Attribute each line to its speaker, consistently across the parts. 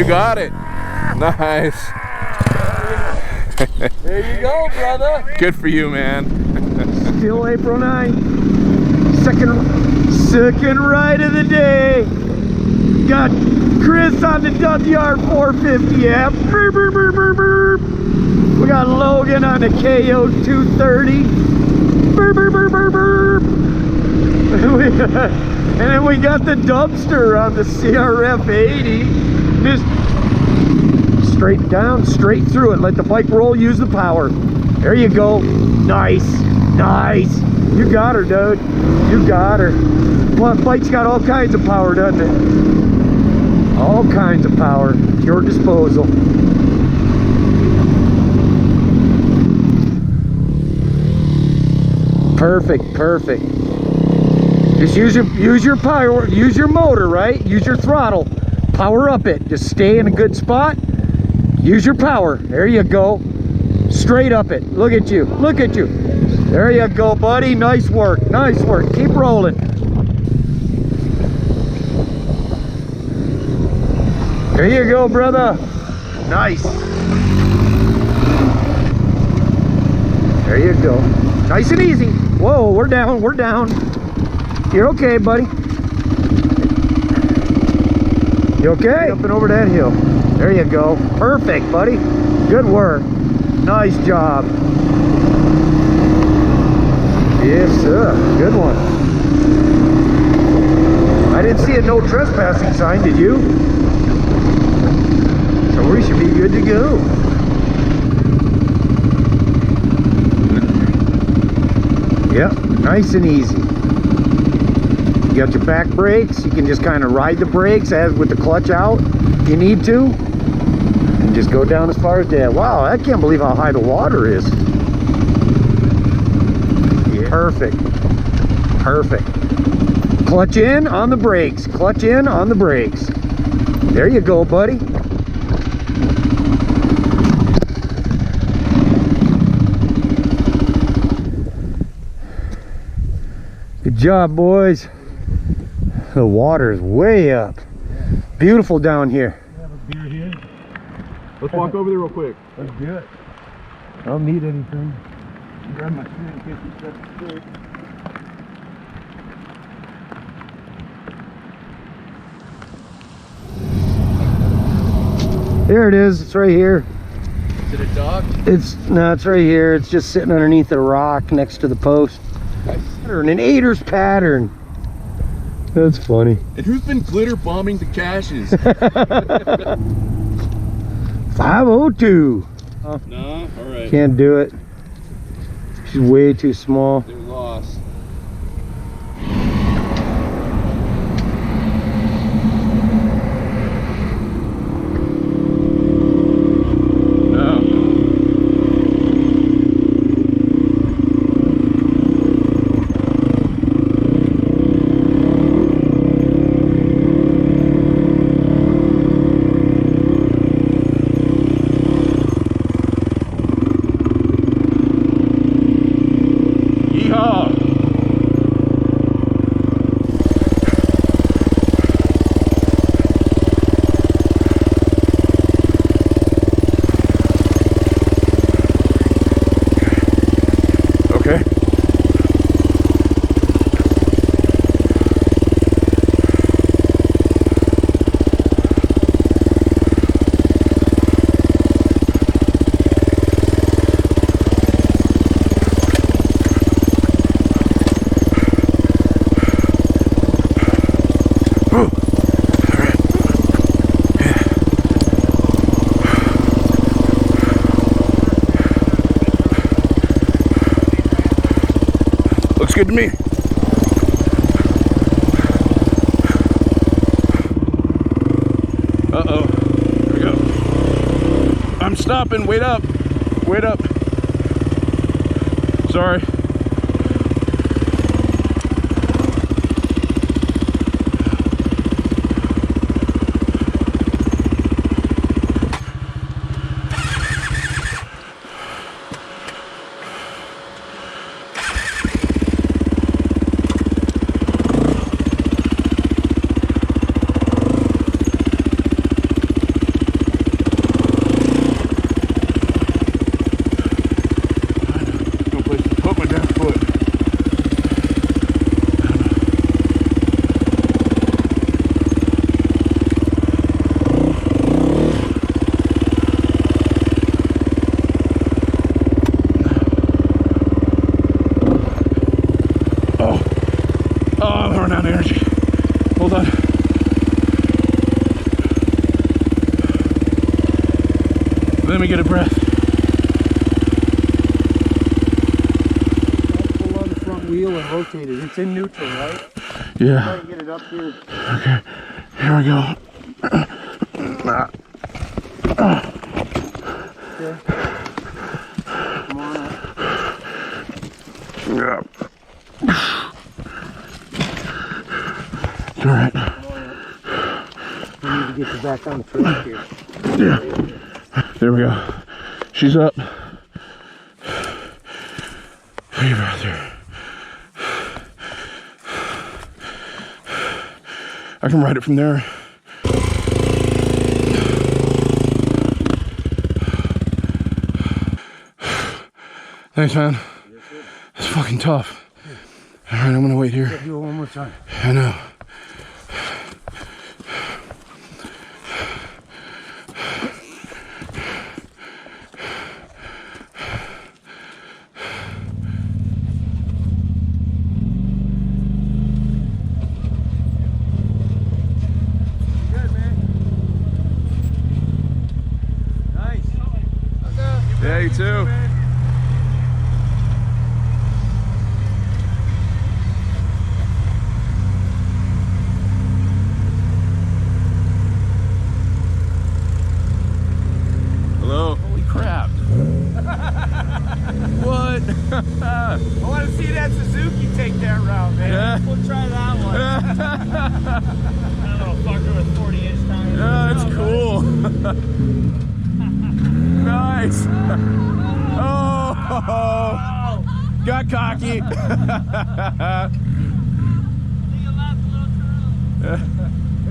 Speaker 1: got it. Nice.
Speaker 2: There you go, brother.
Speaker 1: Good for you, man.
Speaker 3: Still April 9th. Second ride of the day. Got Chris on the Duck Yard 450 app. Burr, burr, burr, burr, burr. We got Logan on the KO 230. Burr, burr, burr, burr, burr. And then we got the Dubster on the CRF 80. Just straight down, straight through it. Let the bike roll, use the power. There you go. Nice, nice. You got her, dude. You got her. Bike's got all kinds of power, doesn't it? All kinds of power at your disposal. Perfect, perfect. Just use your power, use your motor, right? Use your throttle. Power up it. Just stay in a good spot. Use your power. There you go. Straight up it. Look at you. Look at you. There you go, buddy. Nice work. Nice work. Keep rolling. There you go, brother. Nice. There you go. Nice and easy. Whoa, we're down. We're down. You're okay, buddy. You okay? Up and over that hill. There you go. Perfect, buddy. Good work. Nice job. Yes, sir. Good one. I didn't see a no trespassing sign, did you? So we should be good to go. Yep, nice and easy. You got your back brakes. You can just kind of ride the brakes as with the clutch out if you need to. And just go down as far as that. Wow, I can't believe how high the water is. Yeah. Perfect. Perfect. Clutch in on the brakes. Clutch in on the brakes. There you go, buddy. Good job, boys. The water is way up. Beautiful down here.
Speaker 2: We have a beer here.
Speaker 1: Let's walk over there real quick.
Speaker 2: Let's do it.
Speaker 3: I don't need anything.
Speaker 2: Grab my shoe in case you step straight.
Speaker 3: There it is. It's right here.
Speaker 1: Is it a dog?
Speaker 3: No, it's right here. It's just sitting underneath a rock next to the post. An 8'ers pattern. That's funny.
Speaker 1: And who's been glitter bombing the caches?
Speaker 3: 502.
Speaker 1: No? Alright.
Speaker 3: Can't do it. She's way too small.
Speaker 1: They're lost. Good to me. Uh-oh. Here we go. I'm stopping. Wait up. Wait up. Sorry. Let me get a breath.
Speaker 2: Pull on the front wheel and rotate it. It's in neutral, right?
Speaker 1: Yeah.
Speaker 2: Try and get it up here.
Speaker 1: Okay. Here we go.
Speaker 2: Okay. Come on up.
Speaker 1: Yeah. All right.
Speaker 2: We need to get you back on the track here.
Speaker 1: Yeah. There we go. She's up. Take a breath here. I can ride it from there. Thanks, man. It's fucking tough. All right, I'm gonna wait here.
Speaker 2: Do it one more time.
Speaker 1: I know.
Speaker 2: Good, man. Nice.
Speaker 1: Yeah, you too. Hello. Holy crap. What?
Speaker 2: I want to see that Suzuki take that route, man.
Speaker 1: Yeah.
Speaker 2: We'll try that one. That little fucker with 40-inch tires.
Speaker 1: Yeah, that's cool. Nice. Oh, got cocky.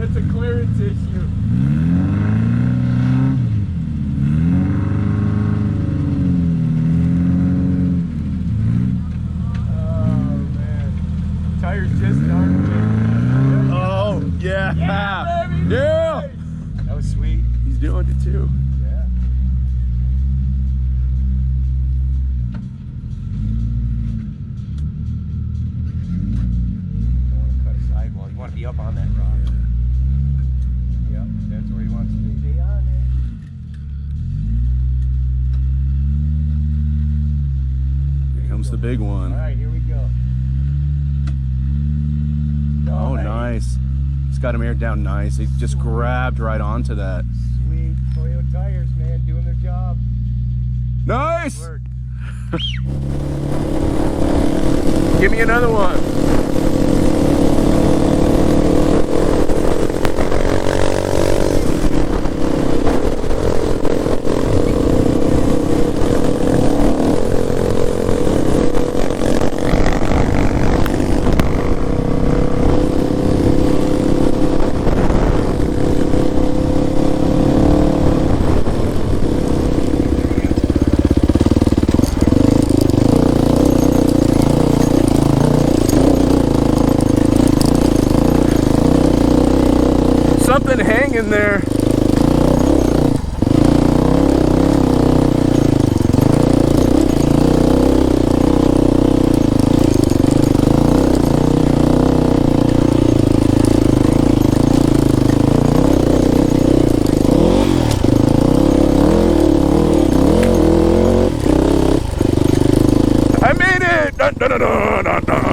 Speaker 2: It's a clearance issue. Tires just aren't.
Speaker 1: Oh, yeah. Yeah.
Speaker 2: That was sweet.
Speaker 1: He's doing it too.
Speaker 2: Yeah. Don't want to cut a sidewall. You want to be up on that rock. Yep, that's where he wants to be. Stay on it.
Speaker 1: Here comes the big one.
Speaker 2: All right, here we go.
Speaker 1: Oh, nice. He's got him aired down nice. He just grabbed right onto that.
Speaker 2: Sweet Toyo tires, man, doing their job.
Speaker 1: Nice.
Speaker 2: Work.
Speaker 1: Give me another one. Something hanging there. I made it! Dun, dun, dun, dun, dun, dun.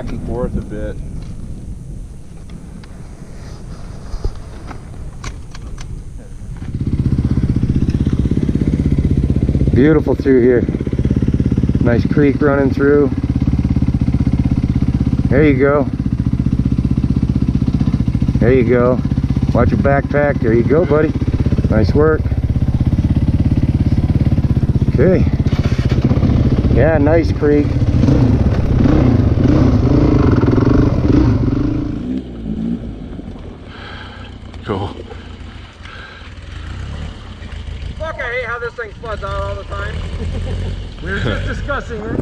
Speaker 1: back and forth a bit.
Speaker 3: Beautiful through here. Nice creek running through. There you go. There you go. Watch your backpack. There you go, buddy. Nice work. Okay. Yeah, nice creek.
Speaker 1: Cool.
Speaker 2: Fuck, I hate how this thing floods out all the time.
Speaker 3: We were just discussing it.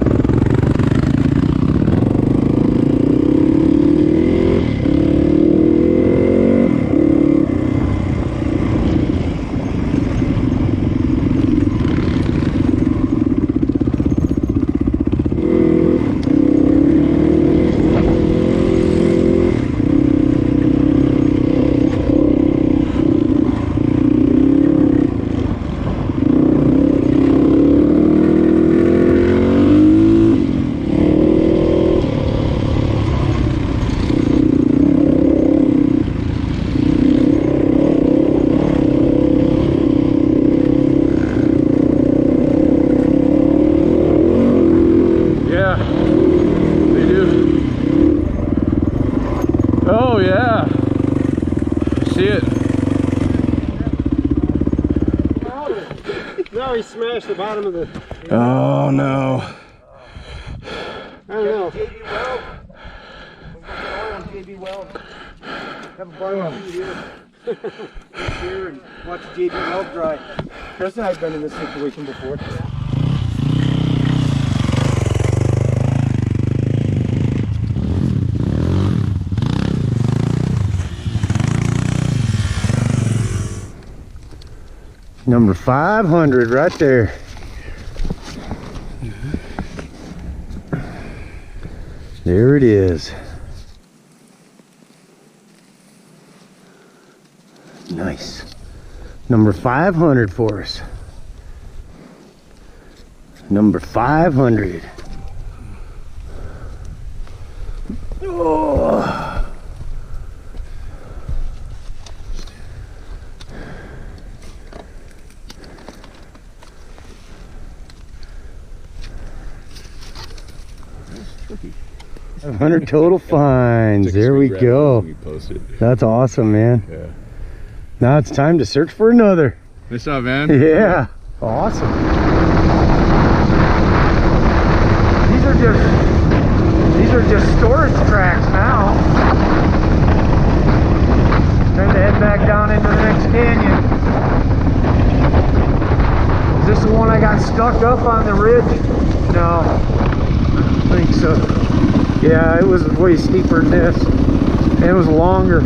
Speaker 1: Oh yeah. See it?
Speaker 2: Now he smashed the bottom of the...
Speaker 1: Oh no.
Speaker 2: I don't know. JB Weld. Oil on JB Weld. Have a barbecue here and watch JB Weld dry. Chris and I have been in this situation before.
Speaker 3: Number 500 right there. There it is. Nice. Number 500 for us. Number 500. Oh.
Speaker 1: tricky.
Speaker 3: 100 total finds. There we go.
Speaker 1: We posted.
Speaker 3: That's awesome, man.
Speaker 1: Yeah.
Speaker 3: Now it's time to search for another.
Speaker 1: Nice job, man.
Speaker 3: Yeah. Awesome. These are just storage tracks now. Time to head back down into the next canyon. Is this the one I got stuck up on the ridge? No. I don't think so. Yeah, it was way steeper than this. And it was longer.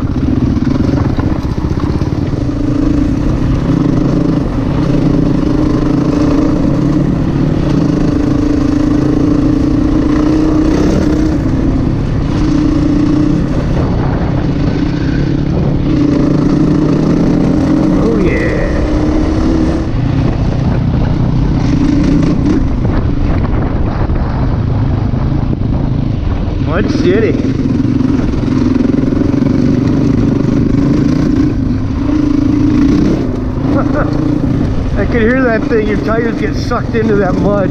Speaker 3: Mud City. I could hear that thing, your tires get sucked into that mud.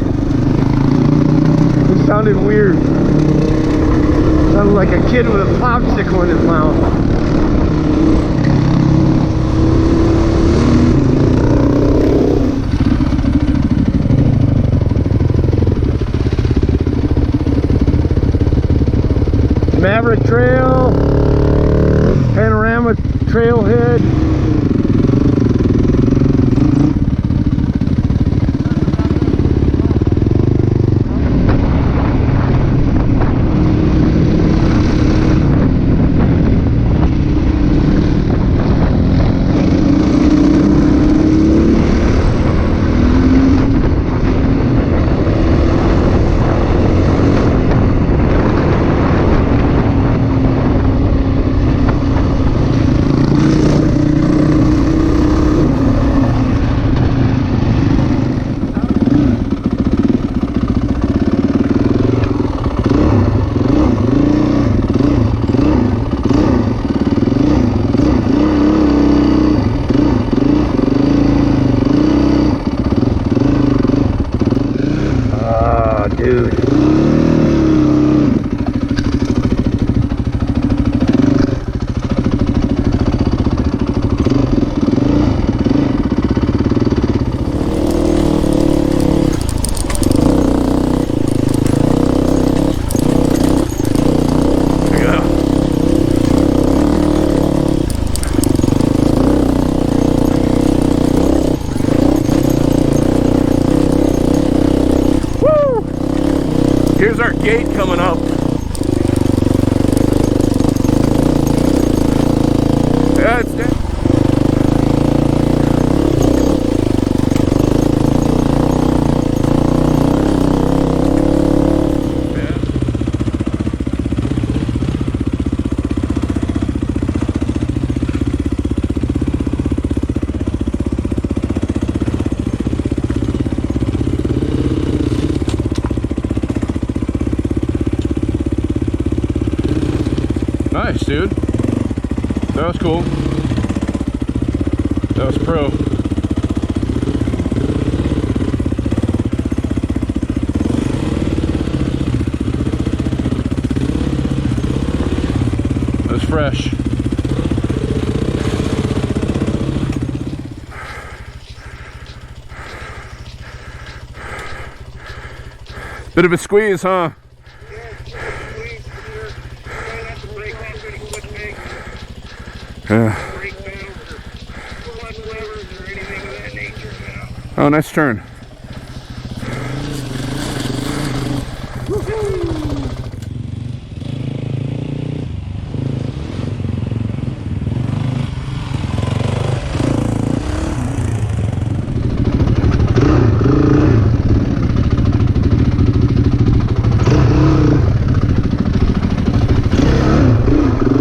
Speaker 3: It sounded weird. It sounded like a kid with a popsicle in his mouth. Maverick Trail, Panorama Trailhead.
Speaker 1: Here's our gate coming up. Yeah, it's dead. Nice, dude. That was cool. That was pro. That was fresh. Bit of a squeeze, huh? Yeah. Oh, nice turn.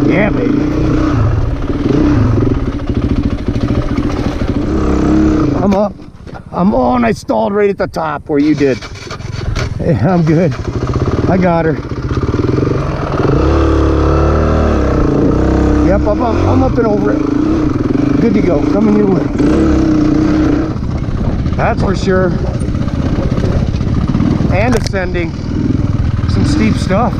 Speaker 3: Yeah, baby. I'm up. I'm on. I stalled right at the top where you did. Hey, I'm good. I got her. Yep, I'm up and over it. Good to go. Coming your way. That's for sure. And ascending. Some steep stuff.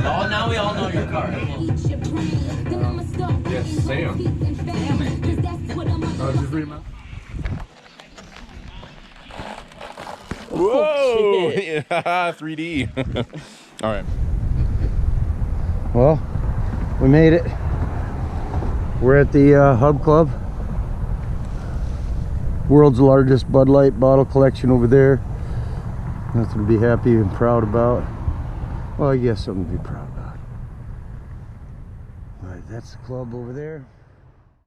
Speaker 4: Oh, now we all know your car.
Speaker 1: Yes, Sam. Just read them out. Whoa! Yeah, 3D. All right.
Speaker 3: Well, we made it. We're at the Hub Club. World's largest Bud Light bottle collection over there. Nothing to be happy and proud about. Well, I guess something to be proud about. All right, that's the club over there.